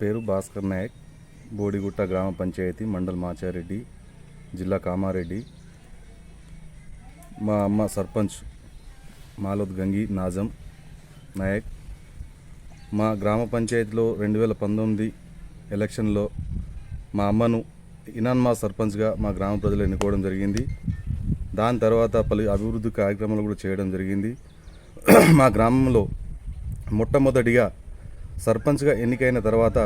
పేరు భాస్కర్ నాయక్, బోడిగుట్ట గ్రామ పంచాయతీ, మండల్ మాచారెడ్డి, జిల్లా కామారెడ్డి. మా అమ్మ సర్పంచ్ మాలోద్ గంగి నాజం నాయక్. మా గ్రామ పంచాయతీలో 2019 ఎలక్షన్లో మా అమ్మను ఇనాన్మా సర్పంచ్గా మా గ్రామ ప్రజలు ఎన్నుకోవడం జరిగింది. దాని తర్వాత పలు అభివృద్ధి కార్యక్రమాలు కూడా చేయడం జరిగింది. మా గ్రామంలో మొట్టమొదటిగా సర్పంచ్గా ఎన్నికైన తర్వాత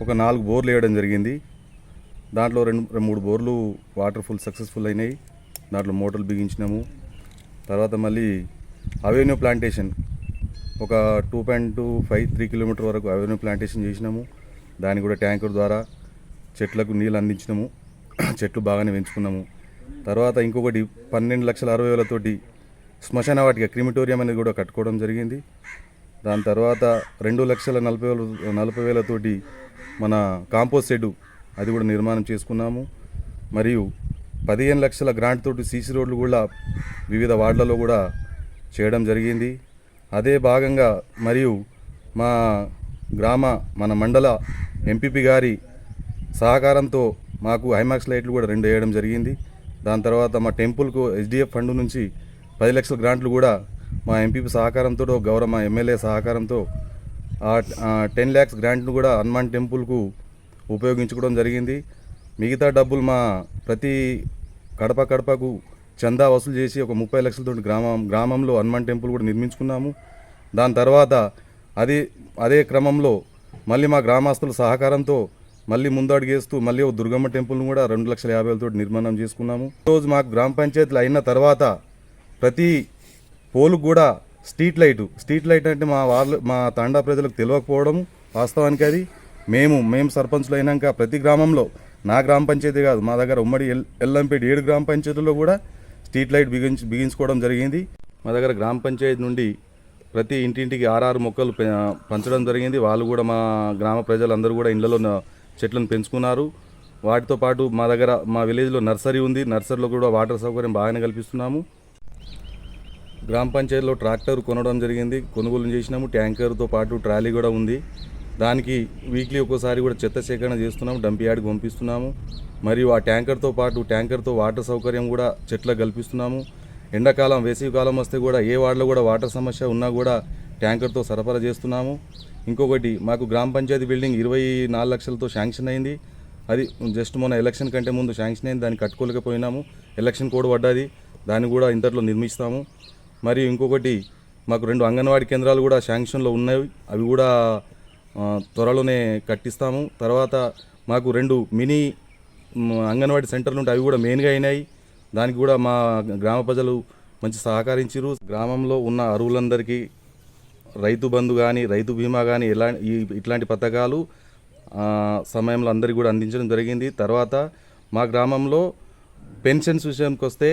ఒక 4 బోర్లు వేయడం జరిగింది. దాంట్లో 2-3 బోర్లు వాటర్ సక్సెస్ఫుల్ అయినాయి. దాంట్లో మోటార్లు బిగించినాము. తర్వాత మళ్ళీ అవెన్యూ ప్లాంటేషన్ ఒక 2.25-3 కిలోమీటర్ వరకు అవెన్యూ ప్లాంటేషన్ చేసినాము. దాన్ని కూడా ట్యాంకర్ ద్వారా చెట్లకు నీళ్ళు అందించినాము. చెట్లు బాగానే పెంచుకున్నాము. తర్వాత ఇంకొకటి 12,60,000తోటి శ్మశాన వాటిక క్రిమిటోరియం అనేది కూడా కట్టుకోవడం జరిగింది. దాని తర్వాత 2,40,000తోటి మన కాంపోస్ట్ షెడ్ అది కూడా నిర్మాణం చేసుకున్నాము. మరియు 15 లక్షల గ్రాంట్ తోటి సీసీ రోడ్లు కూడా వివిధ వార్డులలో కూడా చేయడం జరిగింది. అదే భాగంగా మరియు మా మన మండల ఎంపీపీ గారి సహకారంతో మాకు హైమాక్స్ లైట్లు కూడా 2 వేయడం జరిగింది. దాని తర్వాత మా టెంపుల్కు ఎస్డిఎఫ్ ఫండ్ నుంచి 10 లక్షల గ్రాంట్లు కూడా మా ఎంపీపీ సహకారంతో మా ఎమ్మెల్యే సహకారంతో 10 lakhs గ్రాంట్ను కూడా హనుమాన్ టెంపుల్కు ఉపయోగించుకోవడం జరిగింది. మిగతా డబ్బులు మా ప్రతి కడపకు చందా వసూలు చేసి ఒక 30 లక్షలతో గ్రామంలో హనుమాన్ టెంపుల్ కూడా నిర్మించుకున్నాము. దాని తర్వాత అదే క్రమంలో మళ్ళీ మా గ్రామస్తుల సహకారంతో మళ్ళీ ముందడుగేస్తూ మళ్ళీ ఒక దుర్గమ్మ టెంపుల్ను కూడా 2,50,000తోటి నిర్మాణం చేసుకున్నాము. ఈరోజు మాకు గ్రామ పంచాయతీలు అయిన తర్వాత ప్రతి పోలుకు కూడా స్ట్రీట్ లైట్ అంటే మా తాండా ప్రజలకు తెలియకపోవడం వాస్తవానికి అది మేము సర్పంచులు అయినాక ప్రతి గ్రామంలో నా గ్రామ పంచాయతీ కాదు, మా దగ్గర ఉమ్మడి ఎల్లంపేట 7 గ్రామ పంచాయతీల్లో కూడా స్ట్రీట్ లైట్ బిగించుకోవడం జరిగింది. మా దగ్గర గ్రామ పంచాయతీ నుండి ప్రతి ఇంటింటికి 6 మొక్కలు పంచడం జరిగింది. వాళ్ళు కూడా మా గ్రామ ప్రజలందరూ కూడా ఇళ్లలో చెట్లను పెంచుకున్నారు. వాటితో పాటు మా దగ్గర మా విలేజ్లో నర్సరీ ఉంది. నర్సరీలో కూడా వాటర్ సౌకర్యం బాగానే కల్పిస్తున్నాము. గ్రామ పంచాయతీలో ట్రాక్టర్ కొనడం జరిగింది, కొనుగోలు చేసినాము. ట్యాంకర్తో పాటు ట్రాలీ కూడా ఉంది. దానికి వీక్లీ ఒక్కోసారి కూడా చెత్త సేకరణ చేస్తున్నాము, డంప్ యార్డ్కి పంపిస్తున్నాము. మరియు ఆ ట్యాంకర్తో వాటర్ సౌకర్యం కూడా చెట్లకు కల్పిస్తున్నాము. ఎండాకాలం వేసవికాలం వస్తే కూడా ఏ వార్డులో కూడా వాటర్ సమస్య ఉన్నా కూడా ట్యాంకర్తో సరఫరా చేస్తున్నాము. ఇంకొకటి మాకు గ్రామ పంచాయతీ బిల్డింగ్ 24 లక్షలతో శాంక్షన్ అయింది. అది జస్ట్ మొన్న ఎలక్షన్ కంటే ముందు శాంక్షన్ అయింది. దాన్ని కట్టుకోలేకపోయినాము. ఎలక్షన్ కోడ్ పడ్డది, దాన్ని కూడా ఇంతట్లో నిర్మిస్తాము. మరియు ఇంకొకటి మాకు 2 అంగన్వాడీ కేంద్రాలు కూడా శాంక్షన్లో ఉన్నాయి, అవి కూడా త్వరలోనే కట్టిస్తాము. తర్వాత మాకు 2 మినీ అంగన్వాడీ సెంటర్లు ఉంటాయి, అవి కూడా మెయిన్గా అయినాయి. దానికి కూడా మా గ్రామ ప్రజలు మంచి సహకరించారు. గ్రామంలో ఉన్న అర్హులందరికీ రైతు బంధు కానీ రైతు బీమా కానీ ఇట్లాంటి పథకాలు సమయంలో అందరికీ కూడా అందించడం జరిగింది. తర్వాత మా గ్రామంలో పెన్షన్స్ విషయానికి వస్తే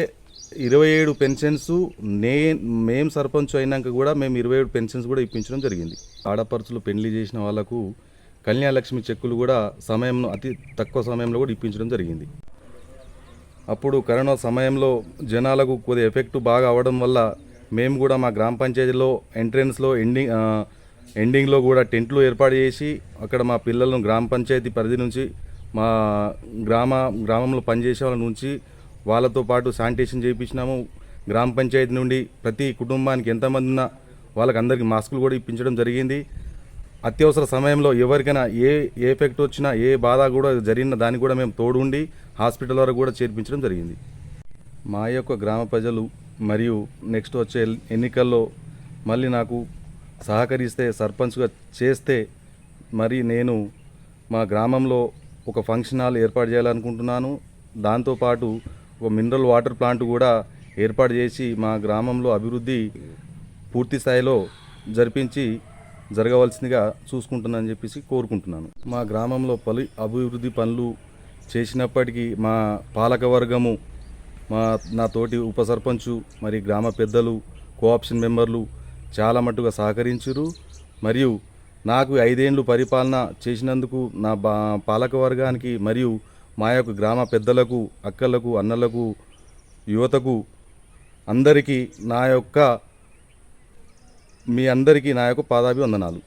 27 పెన్షన్స్ మేము సర్పంచ్ అయినాక కూడా మేము 27 పెన్షన్స్ కూడా ఇప్పించడం జరిగింది. ఆడపడుచులు పెళ్లి చేసిన వాళ్లకు కళ్యాణలక్ష్మి చెక్కులు కూడా అతి తక్కువ సమయంలో కూడా ఇప్పించడం జరిగింది. అప్పుడు కరోనా సమయంలో జనాలకు కొద్దిగా ఎఫెక్ట్ బాగా అవ్వడం వల్ల మేము కూడా మా గ్రామ పంచాయతీలో ఎంట్రెన్స్లో ఎండింగ్లో కూడా టెంట్లు ఏర్పాటు చేసి అక్కడ మా పిల్లలను గ్రామ పంచాయతీ పరిధి నుంచి మా గ్రామంలో పనిచేసే వాళ్ళ నుంచి వాళ్ళతో పాటు శానిటేషన్ చేయించినాము. గ్రామ పంచాయతీ నుండి ప్రతి కుటుంబానికి ఎంతమంది ఉన్నా వాళ్ళకందరికీ మాస్కులు కూడా ఇప్పించడం జరిగింది. అత్యవసర సమయంలో ఎవరికైనా ఏ ఎఫెక్ట్ వచ్చినా ఏ బాధ కూడా జరిగిన దానికి కూడా మేము తోడుండి హాస్పిటల్ వరకు కూడా చేర్పించడం జరిగింది. మా యొక్క గ్రామ ప్రజలు మరియు నెక్స్ట్ వచ్చే ఎన్నికల్లో మళ్ళీ నాకు సహకరిస్తే సర్పంచ్గా చేస్తే మరి నేను మా గ్రామంలో ఒక ఫంక్షన్ హాల్ ఏర్పాటు చేయాలనుకుంటున్నాను. దాంతోపాటు ఒక మినరల్ వాటర్ ప్లాంట్ కూడా ఏర్పాటు చేసి మా గ్రామంలో అభివృద్ధి పూర్తి స్థాయిలో జరగవలసిందిగా చూసుకుంటున్నానని చెప్పేసి కోరుకుంటున్నాను. మా గ్రామంలో పలు అభివృద్ధి పనులు చేసినప్పటికీ మా పాలకవర్గము నా తోటి ఉప సర్పంచు మరి గ్రామ పెద్దలు కోఆప్షన్ మెంబర్లు చాలా మట్టుగా సహకరించారు. మరియు నాకు 5 ఏళ్ళు పరిపాలన చేసినందుకు నా పాలకవర్గానికి మరియు మా యొక్క గ్రామ పెద్దలకు, అక్కలకు, అన్నలకు, యువతకు అందరికీ మీ అందరికీ నా యొక్క పాదాభివందనాలు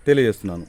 తెలియజేస్తున్నాను.